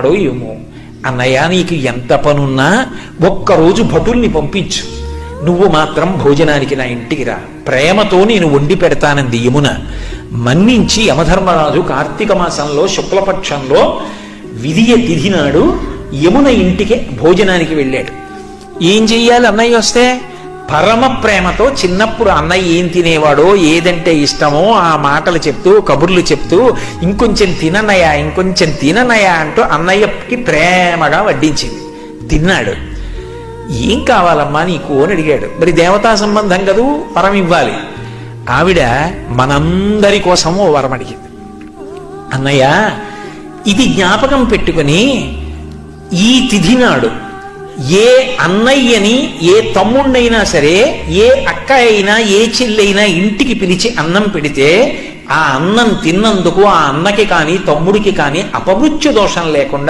ఏమో, అన్నయ్య నీకు ఎంత పనున్నా ఒక్కరోజు భటుల్ని పంపించు, నువ్వు మాత్రం భోజనానికి నా ఇంటికి రా, ప్రేమతో నేను వండి పెడతానంది యమున. మన్నించి యమధర్మరాజు కార్తీక మాసంలో శుక్లపక్షంలో విధియ తిథి నాడు యమున ఇంటికి భోజనానికి వెళ్ళాడు. ఏం చెయ్యాలి అన్నయ్య వస్తే? పరమ ప్రేమతో చిన్నప్పుడు అన్నయ్య ఏం తినేవాడో, ఏదంటే ఇష్టమో ఆ మాటలు చెప్తూ కబుర్లు చెప్తూ ఇంకొంచెం తిననయ్యా ఇంకొంచెం తిననయ్యా అంటూ అన్నయ్యకి ప్రేమగా వడ్డించింది. తిన్నాడు. ఏం కావాలమ్మా నీకు అని అడిగాడు. మరి దేవతా సంబంధం కదూ, వరం ఇవ్వాలి. ఆవిడ మనందరి కోసం ఓ వరం అడిగింది. అన్నయ్య ఇది జ్ఞాపకం పెట్టుకుని ఈ తిథి నాడు ఏ అన్నయ్యని ఏ తమ్ముణ్ణైనా సరే ఏ అక్క అయినా ఏ చెల్లైనా ఇంటికి పిలిచి అన్నం పెడితే ఆ అన్నం తిన్నందుకు ఆ అన్నకి కానీ తమ్ముడికి కానీ అపమృత్యు దోషం లేకుండా